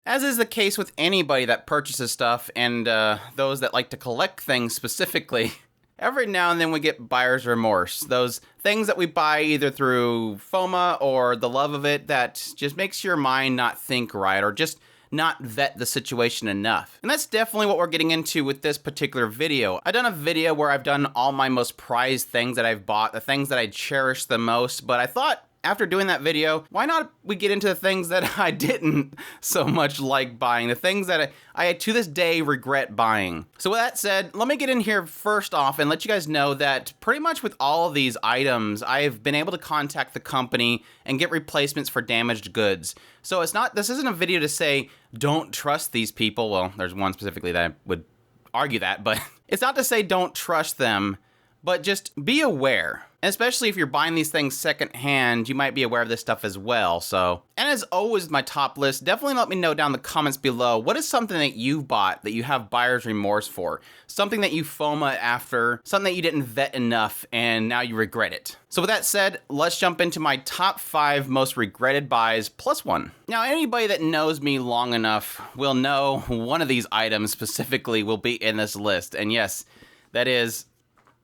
As is the case with anybody that purchases stuff, and those that like to collect things specifically, every now and then we get buyer's remorse. Those things that we buy either through FOMA or the love of it that just makes your mind not think right, or just not vet the situation enough. And that's definitely what we're getting into with this particular video. I've done a video where I've done all my most prized things that I've bought, the things that I cherish the most, but I thought after doing that video, why not we get into the things that I didn't so much like buying, the things that I to this day regret buying. So with that said, let me get in here first off and let you guys know that pretty much with all of these items, I've been able to contact the company and get replacements for damaged goods. So this isn't a video to say, don't trust these people. Well, there's one specifically that I would argue that, but it's not to say don't trust them, but just be aware. Especially if you're buying these things secondhand, you might be aware of this stuff as well. So, and as always, my top list, definitely let me know down in the comments below, what is something that you bought that you have buyer's remorse for? Something that you FOMA after, something that you didn't vet enough, and now you regret it. So with that said, let's jump into my top 5 most regretted buys plus one. Now, anybody that knows me long enough will know one of these items specifically will be in this list. And yes, that is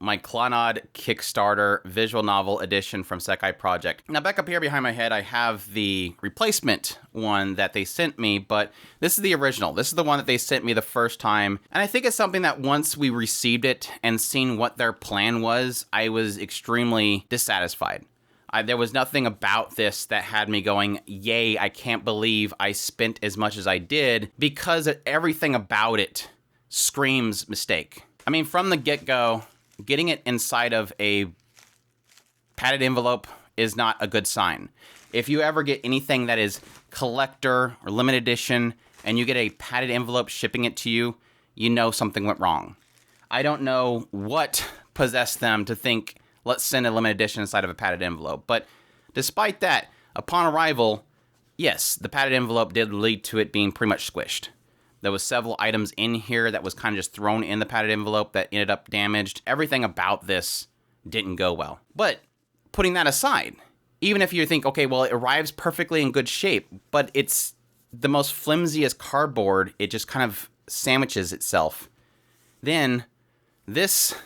my Clannad Kickstarter visual novel edition from Sekai Project. Now back up here behind my head, I have the replacement one that they sent me, but this is the original. This is the one that they sent me the first time. And I think it's something that once we received it and seen what their plan was, I was extremely dissatisfied. There was nothing about this that had me going, yay, I can't believe I spent as much as I did, because everything about it screams mistake. I mean, from the get-go, getting it inside of a padded envelope is not a good sign. If you ever get anything that is collector or limited edition and you get a padded envelope shipping it to you, you know something went wrong. I don't know what possessed them to think, let's send a limited edition inside of a padded envelope. But despite that, upon arrival, yes, the padded envelope did lead to it being pretty much squished. There was several items in here that was kind of just thrown in the padded envelope that ended up damaged. Everything about this didn't go well. But putting that aside, even if you think, okay, well, it arrives perfectly in good shape, but it's the most flimsiest cardboard, it just kind of sandwiches itself. Then this,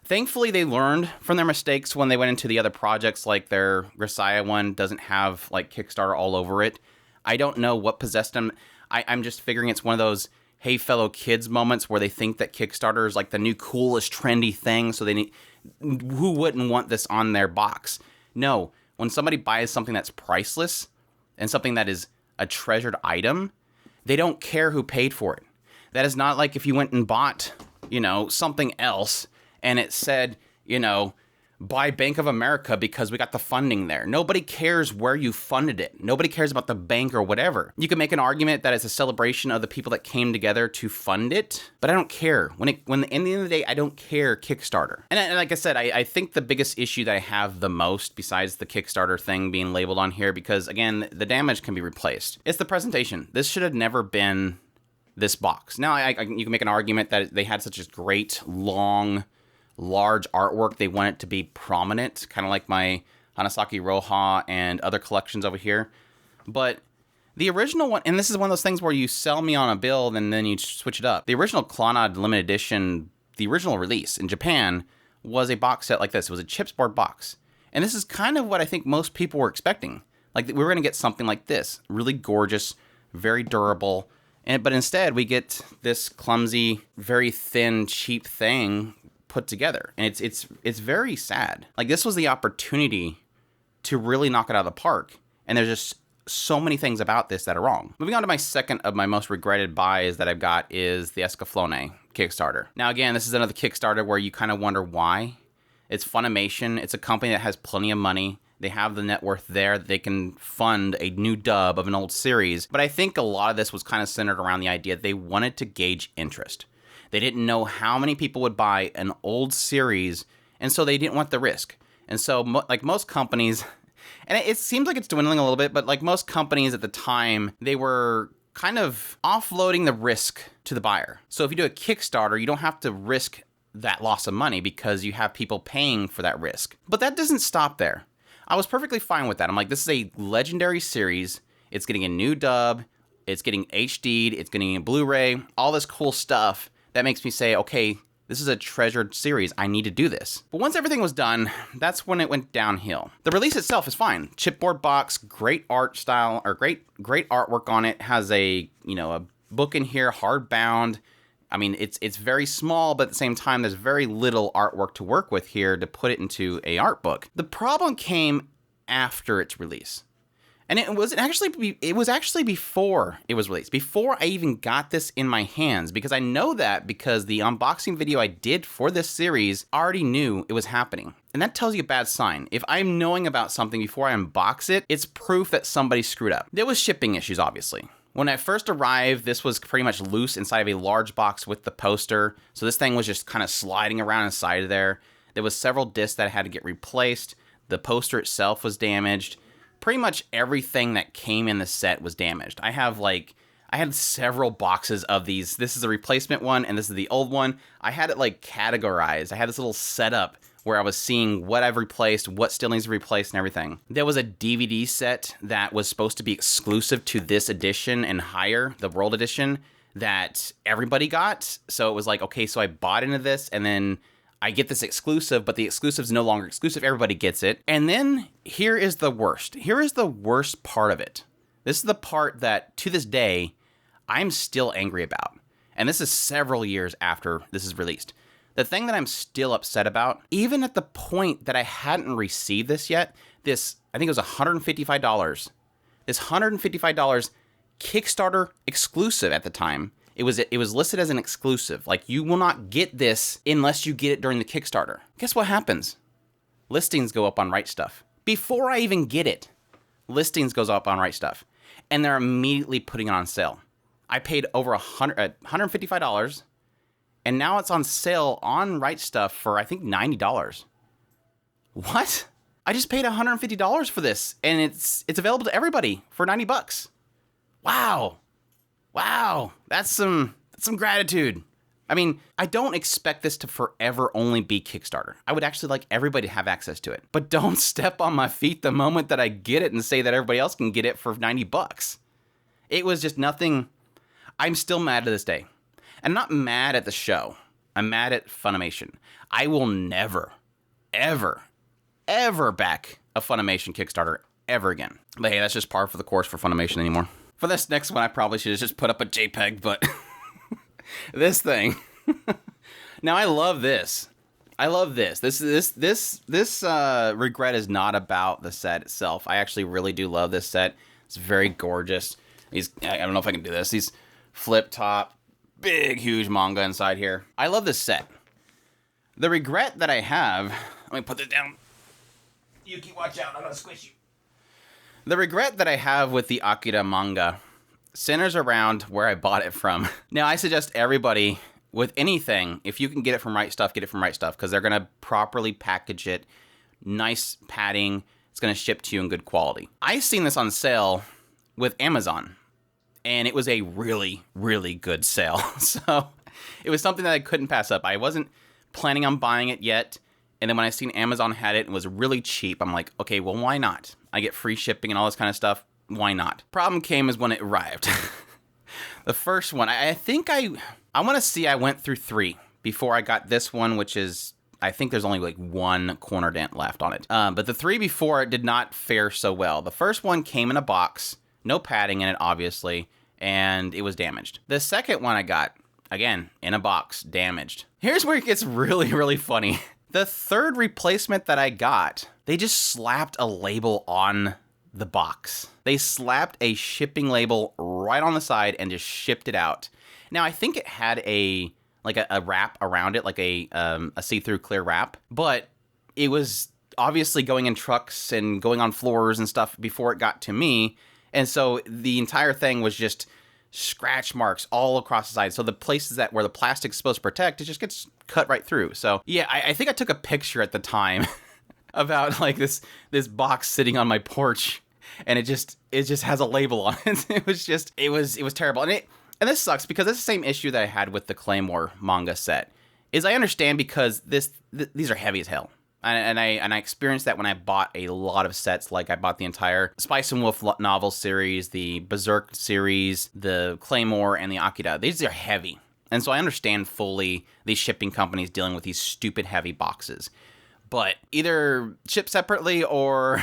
thankfully they learned from their mistakes when they went into the other projects, like their Grisaya one doesn't have like Kickstarter all over it. I don't know what possessed them. I'm just figuring it's one of those hey fellow kids moments where they think that Kickstarter is like the new coolest trendy thing, so who wouldn't want this on their box? No, when somebody buys something that's priceless and something that is a treasured item, they don't care who paid for it. That is not like if you went and bought, something else and it said, buy Bank of America because we got the funding there. Nobody cares where you funded it. Nobody cares about the bank or whatever. You can make an argument that it's a celebration of the people that came together to fund it, but I don't care. When in the end of the day, I don't care Kickstarter. And like I said, I think the biggest issue that I have the most, besides the Kickstarter thing being labeled on here, because again, the damage can be replaced, it's the presentation. This should have never been this box. Now, you can make an argument that they had such a great, long, large artwork, they want it to be prominent, kind of like my Hanasaki Roha and other collections over here. But the original one, and this is one of those things where you sell me on a bill and then you switch it up. The original Clannad limited edition, the original release in Japan, was a box set like this. It was a chipsboard box. And this is kind of what I think most people were expecting. Like, we were going to get something like this, really gorgeous, very durable. But instead, we get this clumsy, very thin, cheap thing put together, and it's very sad. Like, this was the opportunity to really knock it out of the park, and there's just so many things about this that are wrong. Moving on to my second of my most regretted buys that I've got is the Escaflowne Kickstarter. Now again, this is another Kickstarter where you kind of wonder why. It's Funimation. It's a company that has plenty of money. They have the net worth there that they can fund a new dub of an old series. But I think a lot of this was kind of centered around the idea that they wanted to gauge interest. They didn't know how many people would buy an old series, and so they didn't want the risk. And so, like most companies, and it seems like it's dwindling a little bit, but like most companies at the time, they were kind of offloading the risk to the buyer. So if you do a Kickstarter, you don't have to risk that loss of money because you have people paying for that risk. But that doesn't stop there. I was perfectly fine with that. I'm like, this is a legendary series. It's getting a new dub. It's getting HD'd. It's getting a Blu-ray. All this cool stuff that makes me say, okay, this is a treasured series. I need to do this. But once everything was done, that's when it went downhill. The release itself is fine. Chipboard box, great art style, or great artwork on it. Has a book in here, hardbound. I mean, it's very small, but at the same time, there's very little artwork to work with here to put it into a art book. The problem came after its release. And it was actually before it was released, before I even got this in my hands, because I know that because the unboxing video I did for this series already knew it was happening. And that tells you a bad sign. If I'm knowing about something before I unbox it, it's proof that somebody screwed up. There was shipping issues, obviously. When I first arrived, this was pretty much loose inside of a large box with the poster. So this thing was just kind of sliding around inside of there. There was several discs that had to get replaced. The poster itself was damaged. Pretty much everything that came in the set was damaged. I had several boxes of these. This is a replacement one, and this is the old one. I had it like categorized. I had this little setup where I was seeing what I've replaced, what still needs to be replaced, and everything. There was a DVD set that was supposed to be exclusive to this edition and higher, the World Edition, that everybody got. So it was like, okay, so I bought into this, and then I get this exclusive, but the exclusive is no longer exclusive. Everybody gets it. And then here is the worst. Here is the worst part of it. This is the part that, to this day, I'm still angry about. And this is several years after this is released. The thing that I'm still upset about, even at the point that I hadn't received this yet, I think it was $155. This $155 Kickstarter exclusive at the time. It was listed as an exclusive. Like, you will not get this unless you get it during the Kickstarter. Guess what happens? Listings go up on Right Stuff. Before I even get it, listings goes up on Right Stuff. And they're immediately putting it on sale. I paid over $155, and now it's on sale on Right Stuff for, I think, $90. What? I just paid $150 for this, and it's available to everybody for $90. Wow, that's some gratitude. I mean, I don't expect this to forever only be Kickstarter. I would actually like everybody to have access to it. But don't step on my feet the moment that I get it and say that everybody else can get it for $90. It was just nothing. I'm still mad to this day. I'm not mad at the show. I'm mad at Funimation. I will never, ever, ever back a Funimation Kickstarter ever again. But hey, that's just par for the course for Funimation anymore. For this next one, I probably should have just put up a JPEG, but this thing. Now, I love this. This regret is not about the set itself. I actually really do love this set. It's very gorgeous. I don't know if I can do this. These flip top, big, huge manga inside here. I love this set. The regret that I have, let me put this down. Yuki, watch out. I'm going to squish you. The regret that I have with the Akira manga centers around where I bought it from. Now, I suggest everybody, with anything, if you can get it from Right Stuff, get it from Right Stuff, because they're going to properly package it, nice padding, it's going to ship to you in good quality. I seen this on sale with Amazon, and it was a really, really good sale. So it was something that I couldn't pass up. I wasn't planning on buying it yet, and then when I seen Amazon had it and was really cheap, I'm like, okay, well, why not? I get free shipping and all this kind of stuff. Why not? Problem came is when it arrived. The first one, I think I want to see, I went through 3 before I got this one, which is, I think there's only like 1 corner dent left on it. But the 3 before it did not fare so well. The first one came in a box, no padding in it, obviously, and it was damaged. The second one I got, again, in a box, damaged. Here's where it gets really, really funny. The third replacement that I got, they just slapped a label on the box. They slapped a shipping label right on the side and just shipped it out. Now, I think it had a wrap around it, like a see-through clear wrap, but it was obviously going in trucks and going on floors and stuff before it got to me. And so the entire thing was just scratch marks all across the side. So the places where the plastic's supposed to protect, it just gets cut right through. So yeah, I think I took a picture at the time about like this box sitting on my porch, and it just has a label on it. It was terrible. And this sucks because that's the same issue that I had with the Claymore manga set. Is I understand because these are heavy as hell. And I experienced that when I bought a lot of sets. Like I bought the entire Spice and Wolf novel series, the Berserk series, the Claymore, and the Akira. These are heavy. And so I understand fully these shipping companies dealing with these stupid heavy boxes. But either ship separately or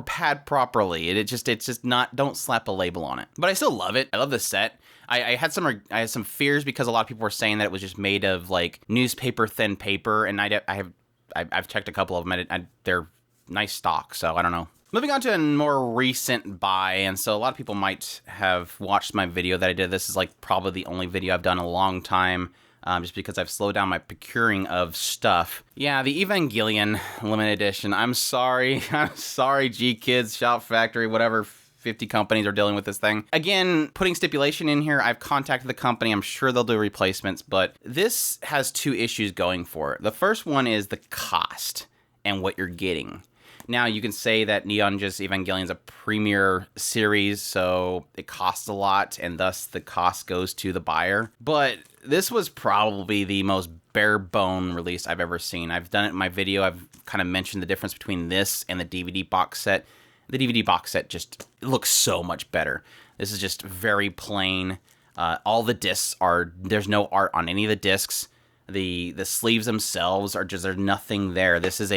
pad properly. It's just not, don't slap a label on it. But I still love it. I love the set. I had some fears because a lot of people were saying that it was just made of like newspaper thin paper, and I've checked a couple of them. They're nice stock, so I don't know. Moving on to a more recent buy, and so a lot of people might have watched my video that I did. This is like probably the only video I've done in a long time, just because I've slowed down my procuring of stuff. Yeah, the Evangelion limited edition. I'm sorry. I'm sorry, G-Kids, Shop Factory, whatever 50 companies are dealing with this thing. Again, putting stipulation in here, I've contacted the company. I'm sure they'll do replacements, but this has two issues going for it. The first one is the cost and what you're getting. Now, you can say that Neon Genesis Evangelion is a premier series, so it costs a lot, and thus the cost goes to the buyer. But this was probably the most bare bone release I've ever seen. I've done it in my video. I've kind of mentioned the difference between this and the DVD box set. The DVD box set just looks so much better. This is just very plain. All the discs there's no art on any of the discs. The sleeves themselves are just, there's nothing there. This is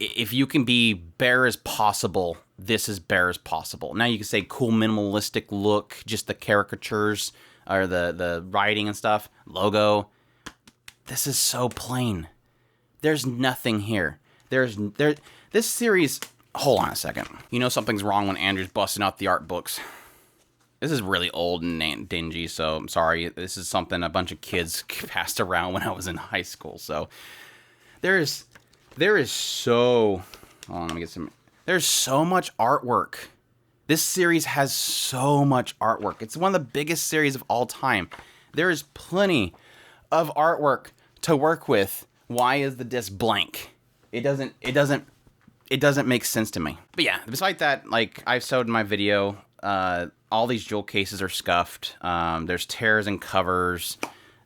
if you can be bare as possible, this is bare as possible. Now you can say cool minimalistic look, just the caricatures or the writing and stuff, logo. This is so plain. There's nothing here. This series. Hold on a second. You know something's wrong when Andrew's busting out the art books. This is really old and dingy, so I'm sorry. This is something a bunch of kids passed around when I was in high school. So there's so... Hold on, let me get some... There's so much artwork. This series has so much artwork. It's one of the biggest series of all time. There is plenty of artwork to work with. Why is the disc blank? It doesn't make sense to me. But yeah, besides that, like I've showed in my video, all these jewel cases are scuffed. There's tears in covers.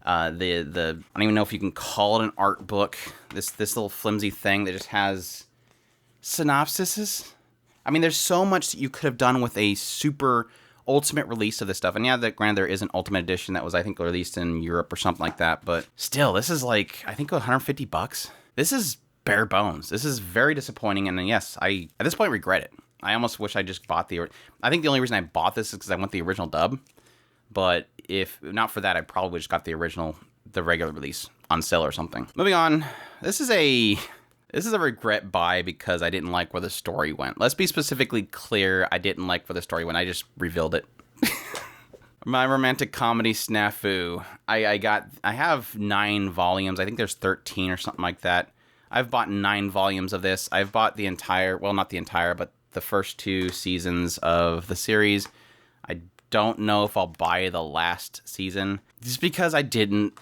I don't even know if you can call it an art book. This little flimsy thing that just has synopsises. I mean, there's so much that you could have done with a super ultimate release of this stuff. And yeah, granted, there is an ultimate edition that was, I think, released in Europe or something like that. But still, this is like, I think $150. This is bare bones. This is very disappointing, and yes, I at this point regret it. I almost wish I just bought I think the only reason I bought this is because I want the original dub, but if not for that, I probably just got the regular release on sale or something. Moving on, this is a regret buy because I didn't like where the story went. Let's be specifically clear, I didn't like where the story went. I just revealed it. My romantic comedy snafu. I have 9 volumes. I think there's 13 or something like that. I've bought 9 volumes of this. I've bought the entire, well, not the entire, but the first 2 seasons of the series. I don't know if I'll buy the last season, just because I didn't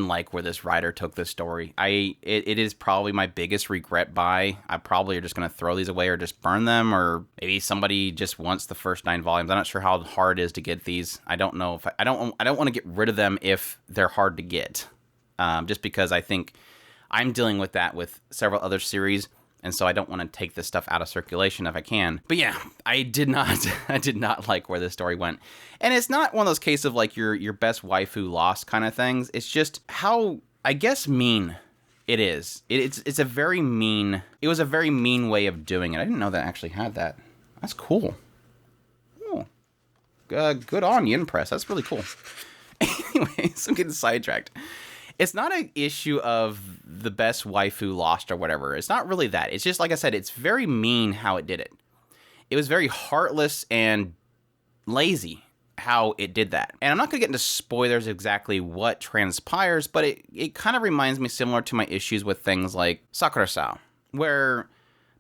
like where this writer took this story. It is probably my biggest regret buy. I probably are just going to throw these away or just burn them, or maybe somebody just wants the first 9 volumes. I'm not sure how hard it is to get these. I don't know if I don't want to get rid of them if they're hard to get, just because I think I'm dealing with that with several other series, and so I don't want to take this stuff out of circulation if I can. But yeah, I did not like where this story went. And it's not one of those cases of like your best waifu lost kind of things. It's just how, I guess, mean it is. It's a very mean, it was a very mean way of doing it. I didn't know that actually had that. That's cool. Oh, good on you, Impress. That's really cool. Anyways, I'm getting sidetracked. It's not an issue of the best waifu lost or whatever. It's not really that. It's just, like I said, it's very mean how it did it. It was very heartless and lazy how it did that. And I'm not going to get into spoilers exactly what transpires, but it kind of reminds me similar to my issues with things like Sakura-sao, where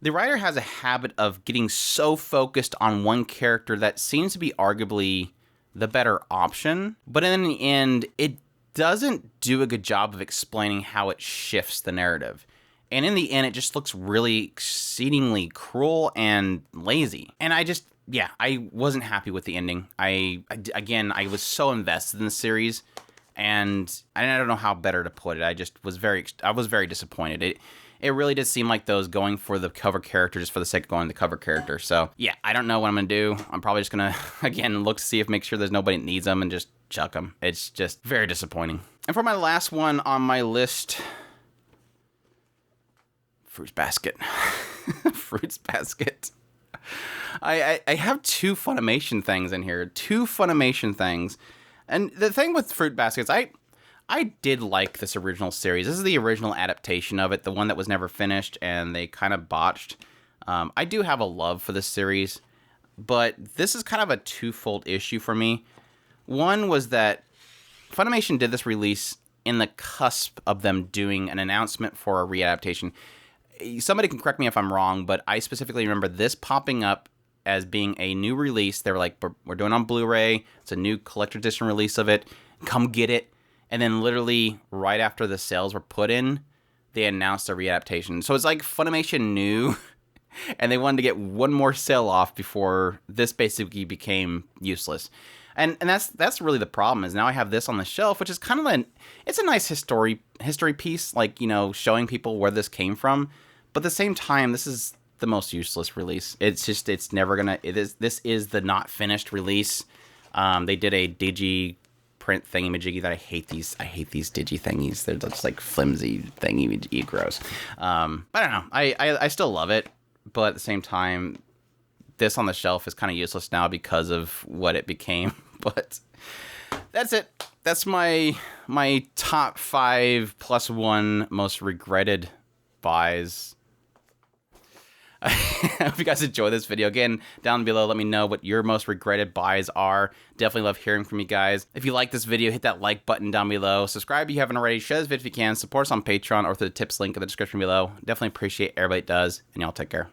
the writer has a habit of getting so focused on one character that seems to be arguably the better option, but in the end, it doesn't do a good job of explaining how it shifts the narrative. And in the end, it just looks really exceedingly cruel and lazy. And I wasn't happy with the ending. I was so invested in the series, and I don't know how better to put it. I was very disappointed. it really did seem like those going for the cover character just for the sake of going the cover character. So yeah, I don't know what I'm gonna do. I'm probably just gonna again look to see if make sure there's nobody that needs them and just chuck them. It's just very disappointing. And for my last one on my list, Fruits Basket. Fruits Basket. I have two Funimation things in here. Two Funimation things. And the thing with Fruit Baskets, I did like this original series. This is the original adaptation of it, the one that was never finished and they kind of botched. I do have a love for this series, but this is kind of a twofold issue for me. One was that Funimation did this release in the cusp of them doing an announcement for a readaptation. Somebody can correct me if I'm wrong, but I specifically remember this popping up as being a new release. They were like, we're doing it on Blu-ray. It's a new collector edition release of it. Come get it. And then literally right after the sales were put in, they announced a readaptation. So it's like Funimation knew, and they wanted to get one more sale off before this basically became useless. And that's really the problem, is now I have this on the shelf, which is kind of it's a nice history piece, like, you know, showing people where this came from. But at the same time, this is the most useless release. It's never gonna, this is the not finished release. They did a digi print thingy-majiggy that I hate these digi thingies. They're just like flimsy thingy-majiggy gross. I don't know. I still love it, but at the same time, this on the shelf is kind of useless now because of what it became. But that's it. That's my top 5 plus 1 most regretted buys. I hope you guys enjoy this video. Again, down below, let me know what your most regretted buys are. Definitely love hearing from you guys. If you like this video, hit that like button down below. Subscribe if you haven't already. Share this video if you can. Support us on Patreon or through the tips link in the description below. Definitely appreciate everybody that does. And y'all take care.